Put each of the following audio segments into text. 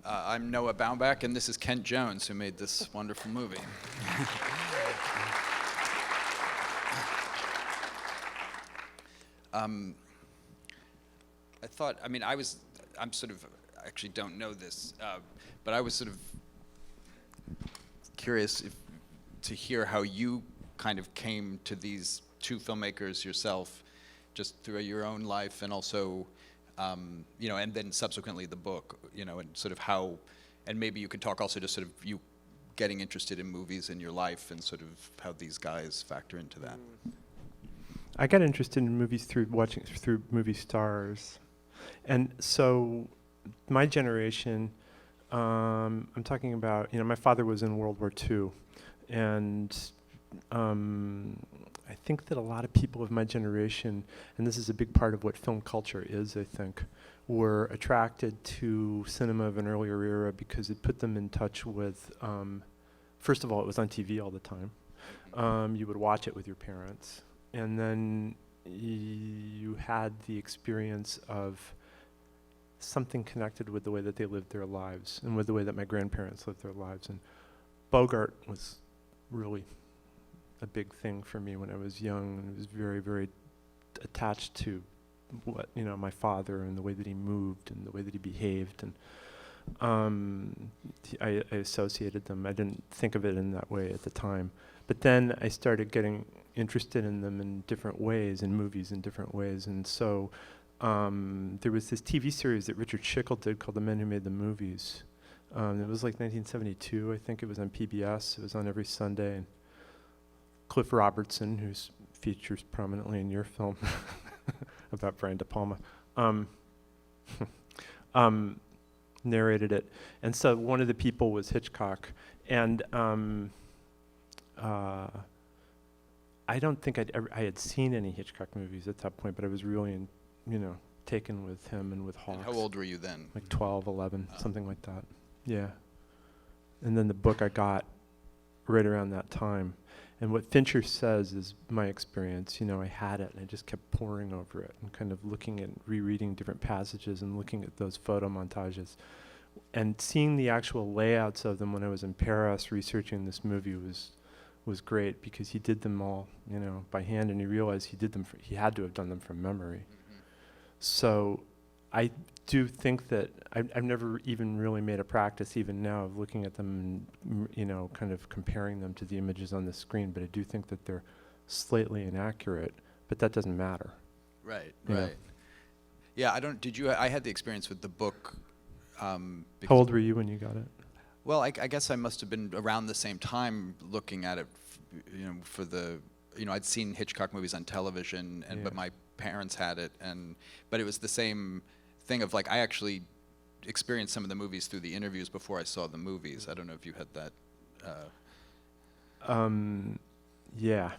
I'm Noah Baumbach, and this is Kent Jones, who made this wonderful movie. I thought, I mean, I'm sort of, I actually don't know this, but I was sort of curious to hear how you kind of came to these two filmmakers yourself, just through your own life, and also, you know, and then subsequently the book, you know, and sort of how, and maybe you could talk also just sort of you getting interested in movies in your life and sort of how these guys factor into that. I got interested in movies through movie stars. And so my generation, I'm talking about, you know, my father was in World War II. And I think that a lot of people of my generation, and this is a big part of what film culture is, I think, were attracted to cinema of an earlier era because it put them in touch with, first of all, it was on TV all the time. You would watch it with your parents. And then you had the experience of something connected with the way that they lived their lives and with the way that my grandparents lived their lives. And Bogart was really a big thing for me when I was young, and I was very, very attached to what, you know, my father and the way that he moved and the way that he behaved. And I associated them. I didn't think of it in that way at the time. But then I started getting interested in them in different ways, in movies in different ways. And so there was this TV series that Richard Schickel did called The Men Who Made the Movies. It was like 1972, I think. It was on PBS. It was on every Sunday. And Cliff Robertson, who features prominently in your film about Brian De Palma, narrated it. And so one of the people was Hitchcock. And I don't think I had seen any Hitchcock movies at that point, but I was really, taken with him and with Hawks. And how old were you then? Like 12, 11, something like that. Yeah. And then the book I got right around that time. And what Fincher says is my experience. I had it, and I just kept poring over it and kind of looking at, rereading different passages and looking at those photo montages. And seeing the actual layouts of them when I was in Paris researching this movie was great, because he did them all, by hand, and he realized he had to have done them from memory. Mm-hmm. So I do think that I've never even really made a practice, even now, of looking at them and, kind of comparing them to the images on the screen, but I do think that they're slightly inaccurate, but that doesn't matter. Right, right. Yeah, I had the experience with the book. How old were you when you got it? Well, I guess I must have been around the same time looking at it, for the, I'd seen Hitchcock movies on television, but my parents had it, but it was the same thing of, like, I actually experienced some of the movies through the interviews before I saw the movies. I don't know if you had that. Yeah,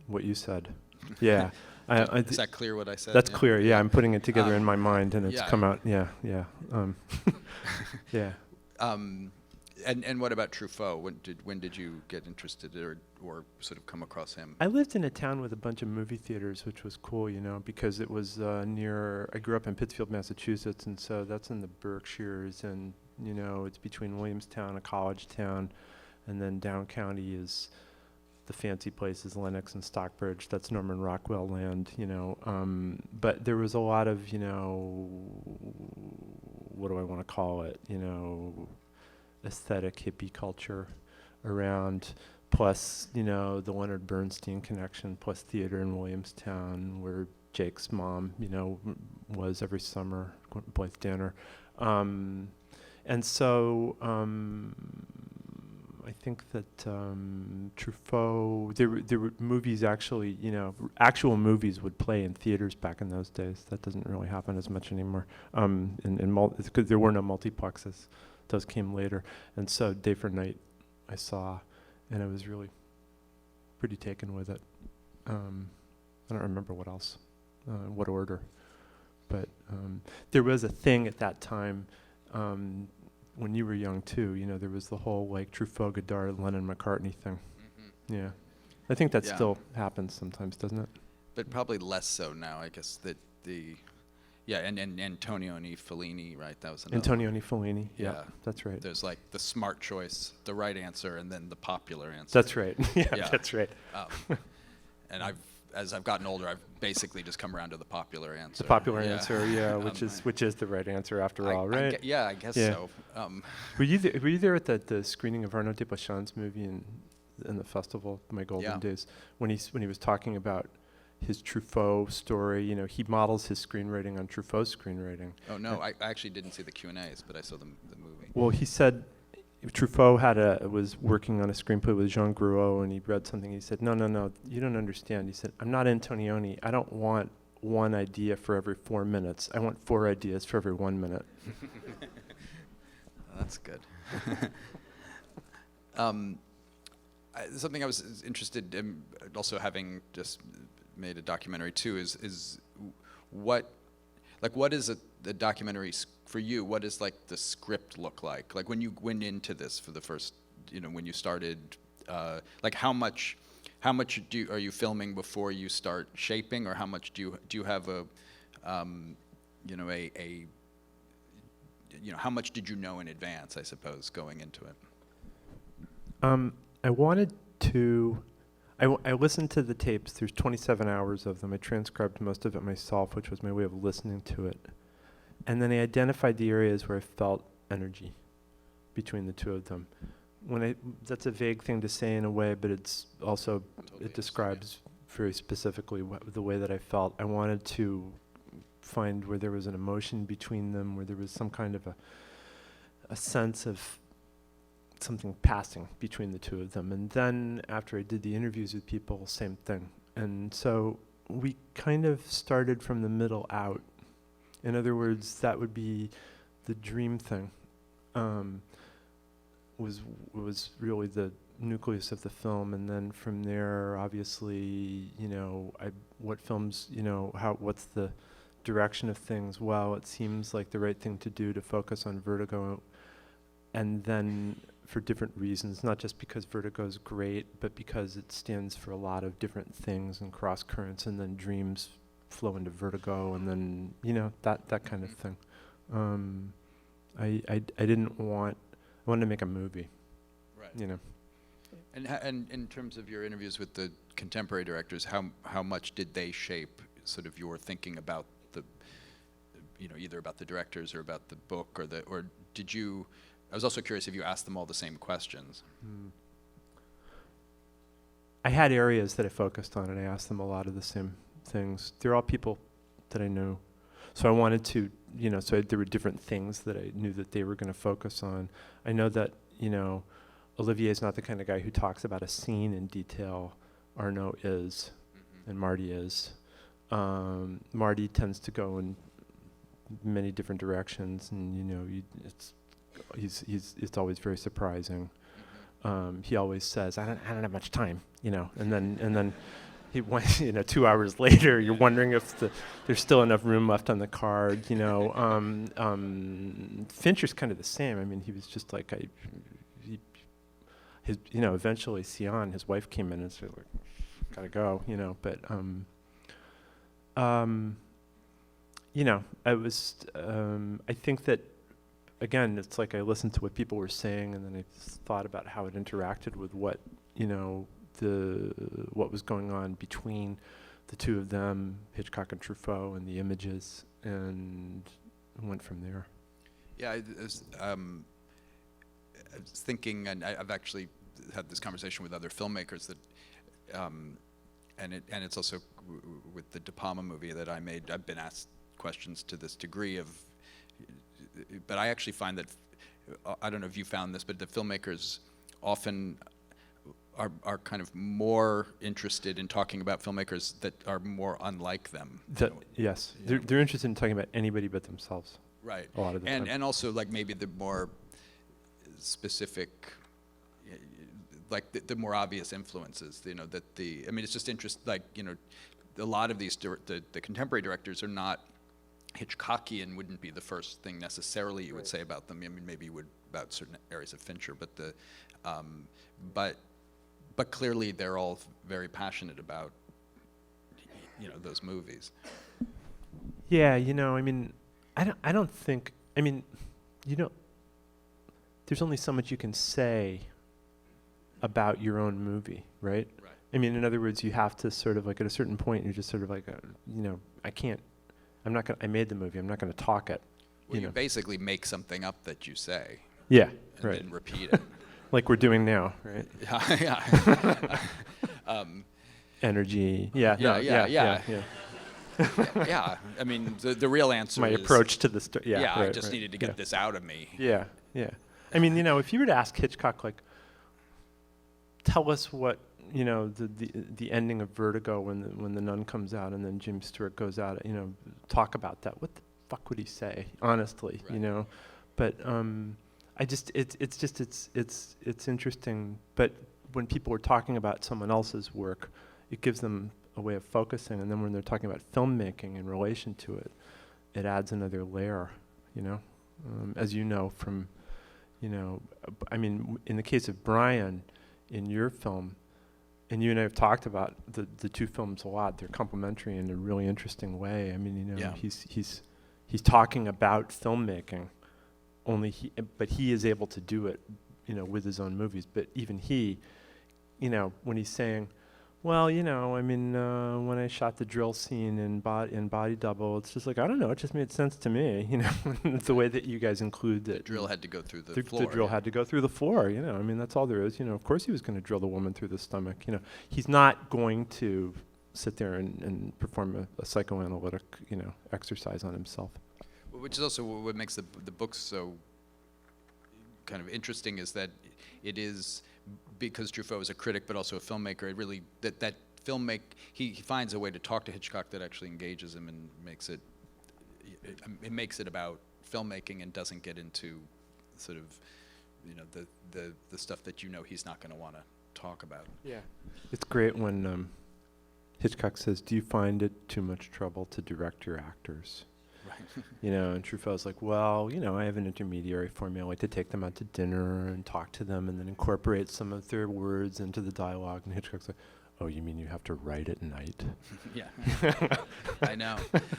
what you said. Yeah. Is that clear what I said? That's clear, yeah. I'm putting it together in my mind, and it's come out, yeah. Yeah. And what about Truffaut? When did you get interested or sort of come across him? I lived in a town with a bunch of movie theaters, which was cool, because it was I grew up in Pittsfield, Massachusetts, and so that's in the Berkshires, and it's between Williamstown, a college town, and then down county is the fancy places, Lenox and Stockbridge. That's Norman Rockwell land, but there was a lot of, what do I want to call it, aesthetic hippie culture around, plus, the Leonard Bernstein connection, plus theater in Williamstown, where Jake's mom, was every summer, Blythe Danner. And so I think that Truffaut, there were movies actually, actual movies would play in theaters back in those days. That doesn't really happen as much anymore. Because there were no multiplexes. Those came later. And so Day for Night I saw, and I was really pretty taken with it. I don't remember what else, what order. But there was a thing at that time, when you were young too, there was the whole like Truffaut, Godard, Lennon, McCartney thing. Mm-hmm. Yeah. I think that still happens sometimes, doesn't it? But probably less so now, I guess, that Yeah, and Antonioni Fellini, right? That was another. Antonioni Fellini. Yeah, Yeah. that's right. There's like the smart choice, the right answer, and then the popular answer. That's right. Yeah, Yeah. that's right. And as I've gotten older, I've basically just come around to the popular answer. The popular Yeah. answer, yeah, which is the right answer after all, right? I guess Yeah. so. Were you there at the screening of Arnaud Desplechin's movie in the festival, My Golden Yeah. Days, when he was talking about his Truffaut story? You know, he models his screenwriting on Truffaut's screenwriting. Oh no, I actually didn't see the Q&As, but I saw the movie. Well, he said Truffaut was working on a screenplay with Jean Gruot, and he read something. He said, no, you don't understand. He said, I'm not Antonioni. I don't want one idea for every 4 minutes. I want 4 ideas for every 1 minute. That's good. Something I was interested in, also having just made a documentary too, is what is the documentary for you? What does like the script look like? Like when you went into this for the first, when you started, like how much are you filming before you start shaping, or how much do you have how much did you know in advance, I suppose, going into it? I wanted to. I listened to the tapes. There's 27 hours of them. I transcribed most of it myself, which was my way of listening to it. And then I identified the areas where I felt energy between the two of them. That's a vague thing to say in a way, but it's also, it describes very specifically the way that I felt. I wanted to find where there was an emotion between them, where there was some kind of a sense of something passing between the two of them. And then after I did the interviews with people, same thing. And so we kind of started from the middle out. In other words, that would be the dream thing. Was really the nucleus of the film, and then from there, obviously, what films, what's the direction of things? Well, it seems like the right thing to do to focus on Vertigo, and then for different reasons, not just because Vertigo is great, but because it stands for a lot of different things and cross currents, and then dreams flow into Vertigo, and then that kind of thing. I wanted to make a movie, right? And in terms of your interviews with the contemporary directors, how much did they shape sort of your thinking about the, either about the directors or about the book, or did you? I was also curious if you asked them all the same questions. I had areas that I focused on, and I asked them a lot of the same things. They're all people that I knew. So I wanted to, there were different things that I knew that they were going to focus on. I know that, Olivier is not the kind of guy who talks about a scene in detail. Arnaud is, and Marty is. Marty tends to go in many different directions, and it's always very surprising. He always says, I don't have much time, and then he went, 2 hours later, you're wondering if there's still enough room left on the card. Fincher's kind of the same. I mean, he was just like, eventually Sion, his wife, came in and said, like, gotta go, but I was, I think that, again, it's like I listened to what people were saying, and then I thought about how it interacted with what, what was going on between the two of them, Hitchcock and Truffaut, and the images, and went from there. Yeah, I was thinking, and I've actually had this conversation with other filmmakers that, and it's also with the De Palma movie that I made. I've been asked questions to this degree of, but I actually find that, I don't know if you found this, but the filmmakers often are kind of more interested in talking about filmmakers that are more unlike them. Yes, they're interested in talking about anybody but themselves. Right. A lot of the time. And also like maybe the more specific, like the more obvious influences. It's just a lot of these the contemporary directors are not Hitchcockian. Wouldn't be the first thing necessarily you would say about them. I mean, maybe you would about certain areas of Fincher, but clearly they're all very passionate about those movies. Yeah, you know, I mean, I don't think, I mean, you know, there's only so much you can say about your own movie, right? Right. I mean, in other words, you have to sort of like at a certain point, you're just sort of like, you know, I made the movie, I'm not going to talk it. Well, you know. basically make something up that you say. Yeah, and right. then repeat it. Like we're doing now, right? Yeah. Energy. Yeah. I mean, the real answer My is approach to the story. Yeah, I right, just right. needed to get this out of me. Yeah. I mean, you know, if you were to ask Hitchcock, like, tell us what, you know, the ending of Vertigo when the nun comes out and then James Stewart goes out, you know, talk about that. What the fuck would he say? Honestly, Right. you know, but it's interesting. But when people are talking about someone else's work, it gives them a way of focusing, and then when they're talking about filmmaking in relation to it, it adds another layer, you know, as you know from, you know, I mean, in the case of Brian, in your film, and you and I have talked about the two films a lot. They're complementary in a really interesting way. I mean, you know, he's talking about filmmaking, but he is able to do it, you know, with his own movies. But even he, you know, when he's saying, well, you know, I mean, when I shot the drill scene in Body Double, it's just like, I don't know, it just made sense to me, you know, the way that you guys include that. The drill had to go through the floor. The drill had to go through the floor, you know, I mean, that's all there is, you know, of course he was going to drill the woman through the stomach, you know. He's not going to sit there and perform a psychoanalytic, you know, exercise on himself. Which is also what makes the book so kind of interesting, is that it is, because Truffaut is a critic but also a filmmaker, it really, that he finds a way to talk to Hitchcock that actually engages him and makes it about filmmaking and doesn't get into sort of, you know, the stuff that, you know, he's not going to want to talk about. Yeah. It's great when Hitchcock says, do you find it too much trouble to direct your actors? Right. You know, and Truffaut's like, well, you know, I have an intermediary for me. I like to take them out to dinner and talk to them and then incorporate some of their words into the dialogue. And Hitchcock's like, oh, you mean you have to write at night? Yeah, I know.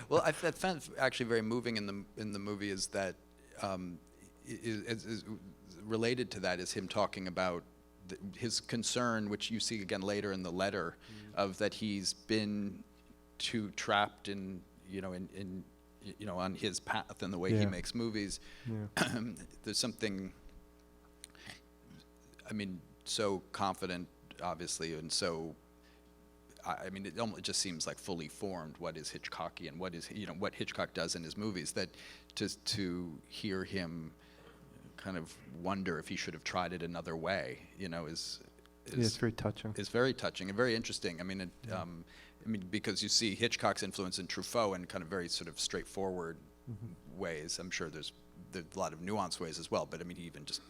Well, I found actually very moving in the movie is that is related to that is him talking about his concern, which you see again later in the letter, of that he's been too trapped in, you know, in you know, on his path and the way he makes movies. Yeah. There's something, I mean, so confident, obviously, and so, I mean, it just seems like fully formed what is Hitchcockian, what is, you know, what Hitchcock does in his movies, that just to hear him kind of wonder if he should have tried it another way, you know, is it's very touching. It's very touching and very interesting. I mean, because you see Hitchcock's influence in Truffaut in kind of very sort of straightforward ways. I'm sure there's a lot of nuanced ways as well, but I mean, even just,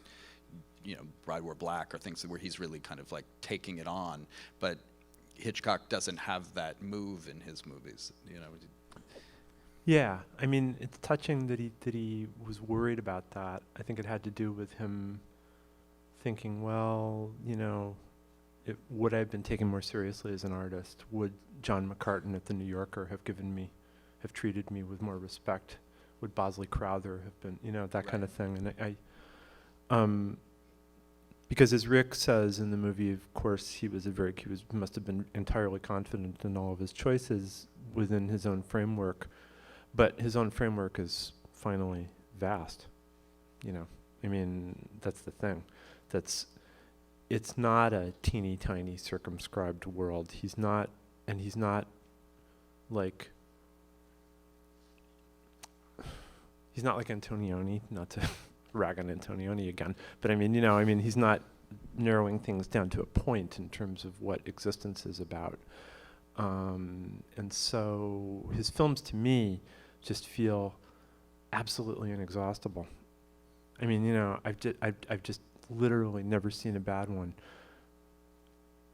you know, Bride Wore Black or things where he's really kind of like taking it on. But Hitchcock doesn't have that move in his movies, you know. Yeah, I mean, it's touching that he was worried about that. I think it had to do with him thinking, well, you know, would I have been taken more seriously as an artist? Would John McCartan at the New Yorker have treated me with more respect? Would Bosley Crowther have been, you know, that kind of thing? And I because as Rick says in the movie, of course, he must have been entirely confident in all of his choices within his own framework, but his own framework is finally vast, you know. I mean, that's the thing. It's not a teeny tiny circumscribed world. He's not like Antonioni, not to rag on Antonioni again, but I mean, you know, he's not narrowing things down to a point in terms of what existence is about. And so his films to me just feel absolutely inexhaustible. I mean, you know, I've just literally never seen a bad one.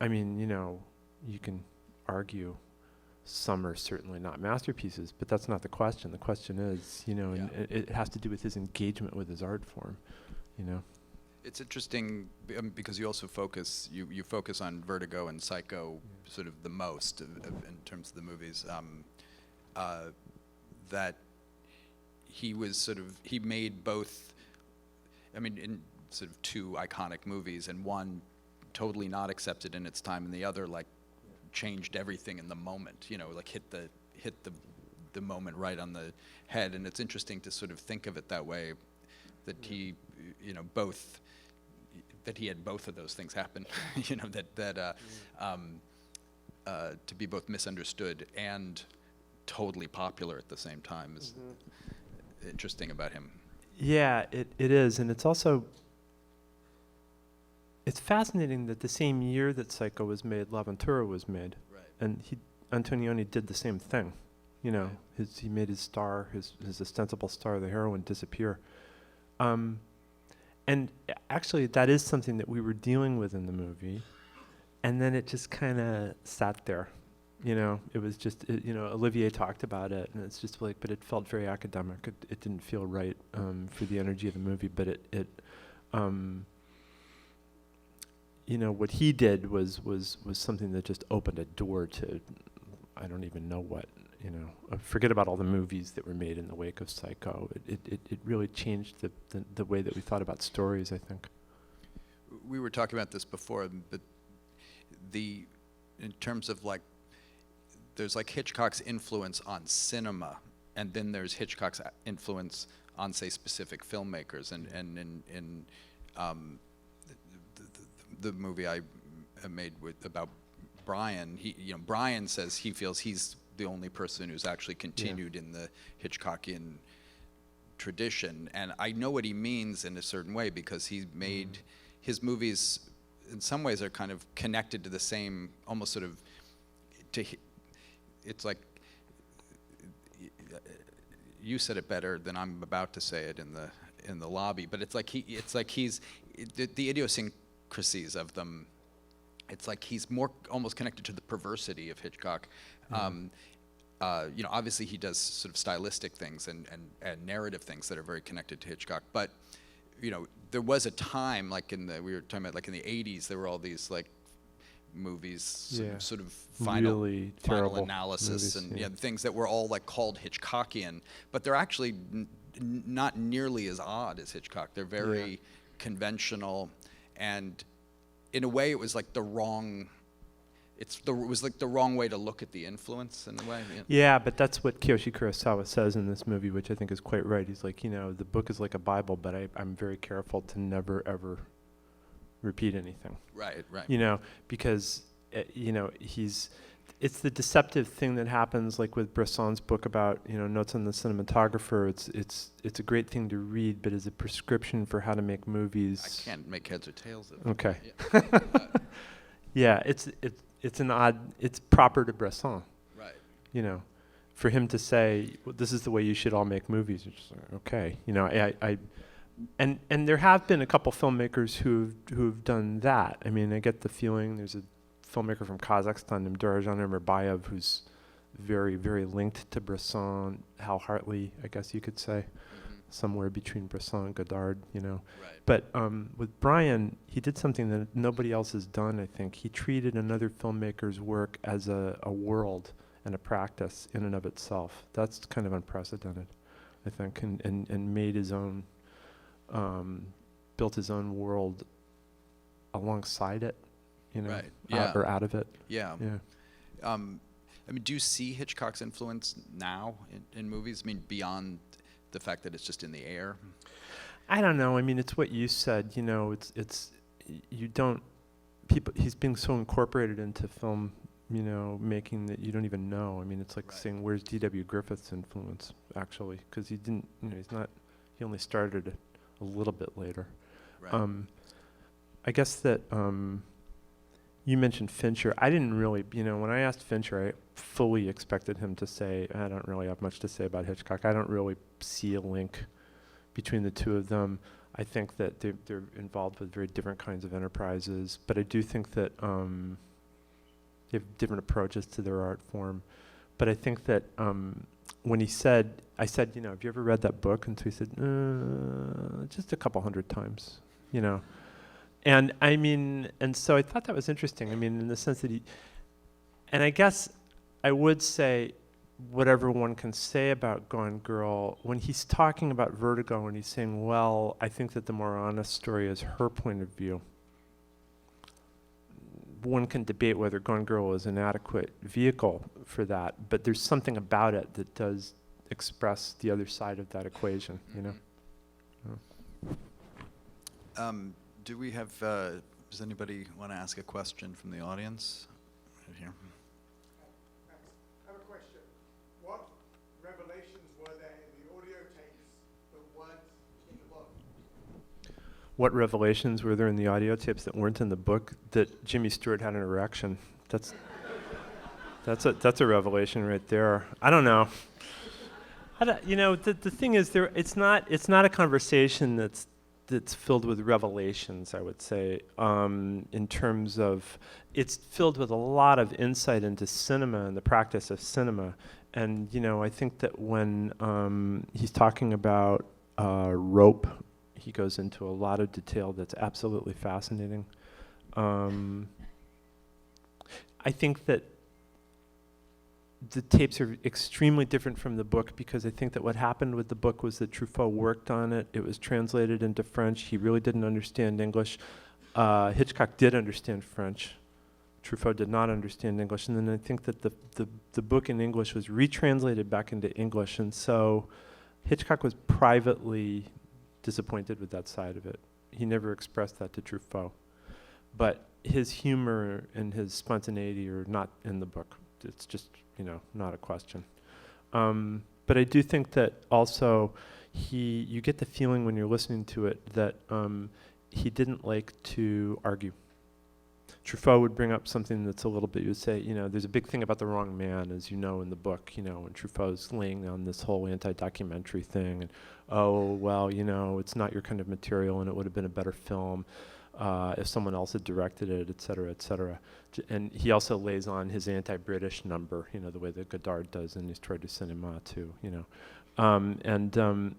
I mean, you know, you can argue some are certainly not masterpieces, but that's not the question. The question is, you know, and it has to do with his engagement with his art form, you know. It's interesting because you also focus on Vertigo and Psycho sort of the most in terms of the movies. that he made both, I mean, in sort of two iconic movies, and one totally not accepted in its time, and the other like changed everything in the moment, like hit the moment right on the head. And it's interesting to sort of think of it that way, that he, that he had both of those things happen, to be both misunderstood and totally popular at the same time is interesting about him. Yeah, it is, and it's also, it's fascinating that the same year that Psycho was made, L'Avventura was made, Right. and Antonioni did the same thing. Right. He made his star, his ostensible star, the heroine, disappear. And actually, that is something that we were dealing with in the movie, and then it just kind of sat there. It was just, Olivier talked about it, and it's just like, but it felt very academic. It didn't feel right for the energy of the movie, but what he did was something that just opened a door to, I don't even know what, forget about all the movies that were made in the wake of Psycho. It really changed the way that we thought about stories, I think. We were talking about this before, but in terms of like, there's like Hitchcock's influence on cinema, and then there's Hitchcock's influence on, say, specific filmmakers. And in the movie I made about Brian, Brian says he feels he's the only person who's actually continued in the Hitchcockian tradition. And I know what he means in a certain way, because he made his movies, in some ways, are kind of connected to the same, almost sort of, it's like, you said it better than I'm about to say it in the lobby, but it's like he's the idiosyncrasies of them. It's like he's more almost connected to the perversity of Hitchcock. Obviously he does sort of stylistic things and narrative things that are very connected to Hitchcock. But there was a time, like we were talking about, like in the '80s, there were all these like movies, sort of final analysis, movies, and things that were all like called Hitchcockian, but they're actually not nearly as odd as Hitchcock. They're very conventional, and in a way, it was like the wrong. It was like the wrong way to look at the influence in a way. Yeah, but that's what Kiyoshi Kurosawa says in this movie, which I think is quite right. He's like, the book is like a Bible, but I'm very careful to never ever repeat anything. Right. Because it's the deceptive thing that happens, like with Bresson's book about Notes on the Cinematographer. It's a great thing to read, but as a prescription for how to make movies, I can't make heads or tails of it. Okay. Yeah, it's proper to Bresson. Right. For him to say, well, this is the way you should all make movies. It's just like, okay. And there have been a couple filmmakers who've done that. I mean, I get the feeling there's a filmmaker from Kazakhstan named Darajan Ömerbayev who's very, very linked to Bresson, Hal Hartley, I guess you could say, somewhere between Bresson and Godard, Right. But with Brian, he did something that nobody else has done, I think. He treated another filmmaker's work as a world and a practice in and of itself. That's kind of unprecedented, I think, and made his own, built his own world alongside it, Right. or out of it. Yeah. I mean, do you see Hitchcock's influence now in movies? I mean, beyond the fact that it's just in the air? I don't know. I mean, it's what you said. It's you don't. He's being so incorporated into film, making that you don't even know. I mean, it's like saying, where's D.W. Griffith's influence, actually? Because he didn't, he's not, he only started a little bit later. Right. I guess that you mentioned Fincher. I didn't really, when I asked Fincher, I fully expected him to say, I don't really have much to say about Hitchcock. I don't really see a link between the two of them. I think that they're involved with very different kinds of enterprises, but I do think that they have different approaches to their art form. But I think that when I said, have you ever read that book? And so he said, just a couple hundred times, And I mean, and so I thought that was interesting. I mean, in the sense that and I guess I would say whatever one can say about Gone Girl, when he's talking about Vertigo and he's saying, well, I think that the more honest story is her point of view. One can debate whether Gone Girl is an adequate vehicle for that, but there's something about it that does express the other side of that equation, you know? Do we have, does anybody want to ask a question from the audience? Right here. I have a question. What revelations were there in the audio tapes that weren't in the book? What revelations were there in the audio tapes that weren't in the book? That Jimmy Stewart had an erection. That's a revelation right there. I don't know. You know, the thing is, it's not a conversation that's filled with revelations, I would say, in terms of, it's filled with a lot of insight into cinema and the practice of cinema. And, you know, I think that when he's talking about rope, he goes into a lot of detail that's absolutely fascinating. I think that the tapes are extremely different from the book because I think that what happened with the book was that Truffaut worked on it. It was translated into French. He really didn't understand English. Hitchcock did understand French. Truffaut did not understand English. And then I think that the book in English was retranslated back into English. And so Hitchcock was privately disappointed with that side of it. He never expressed that to Truffaut. But his humor and his spontaneity are not in the book. It's just, you know, not a question. But I do think that also you get the feeling when you're listening to it that he didn't like to argue. Truffaut would bring up something that's a little bit, you would say, you know, there's a big thing about The Wrong Man, as you know in the book, you know, when Truffaut's laying on this whole anti-documentary thing, and, oh, well, you know, it's not your kind of material and it would have been a better film if someone else had directed it, et cetera, et cetera. And he also lays on his anti-British number, you know, the way that Godard does in Histoire du Cinéma too, you know.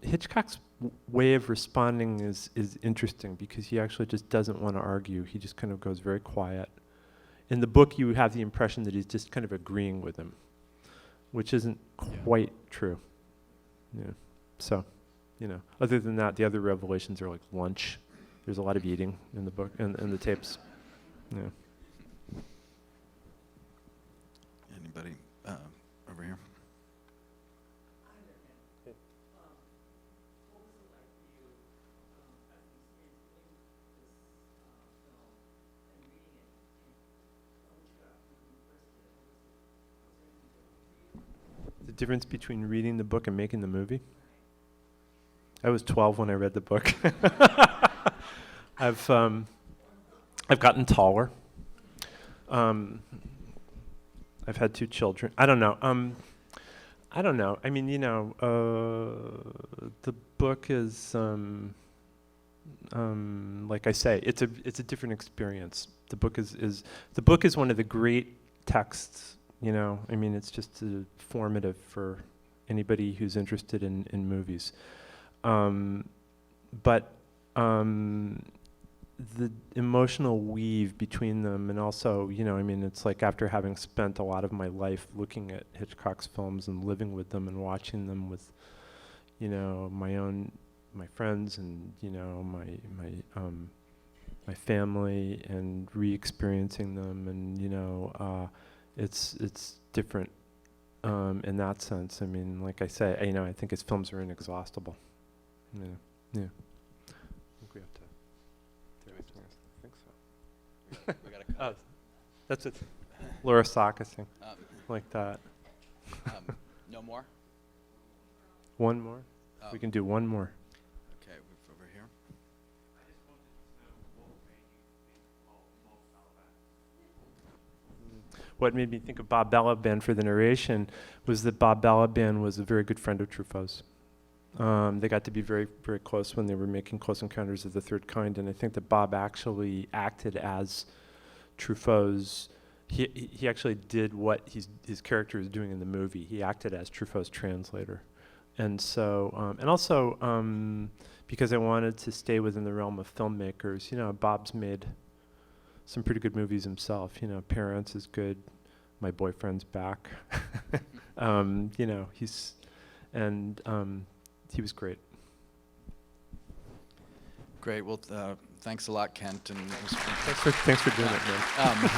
Hitchcock's way of responding is interesting because he actually just doesn't want to argue. He just kind of goes very quiet. In the book, you have the impression that he's just kind of agreeing with him, which isn't quite true. Yeah. So, you know, other than that, the other revelations are like lunch. There's a lot of eating in the book and the tapes. Yeah. Anybody over here? The difference between reading the book and making the movie? I was 12 when I read the book. I've gotten taller. I've had 2 children. I don't know. I mean, you know, the book is, like I say, it's a different experience. The book is one of the great texts. You know, I mean, it's just formative for anybody who's interested in movies. But the emotional weave between them, and also, you know, I mean, it's like after having spent a lot of my life looking at Hitchcock's films and living with them and watching them with, you know, my friends and, you know, my family, and re-experiencing them, and, you know, it's different in that sense. I mean, like I say, you know, I think his films are inexhaustible. Yeah. I think we have to. I think so. We got a That's it. Laura Saka thing, like that. No more? One more? We can do one more. Okay, over here. What made me think of Bob Balaban for the narration was that Bob Balaban was a very good friend of Truffaut's. They got to be very, very close when they were making Close Encounters of the Third Kind, and I think that Bob actually acted as Truffaut's. He actually did what his character is doing in the movie. He acted as Truffaut's translator, and so and also because I wanted to stay within the realm of filmmakers. You know, Bob's made some pretty good movies himself. You know, Parents is good. my boyfriend's back. You know, he was great. Great. Well, thanks a lot, Kent. And it was Thanks for doing it, man.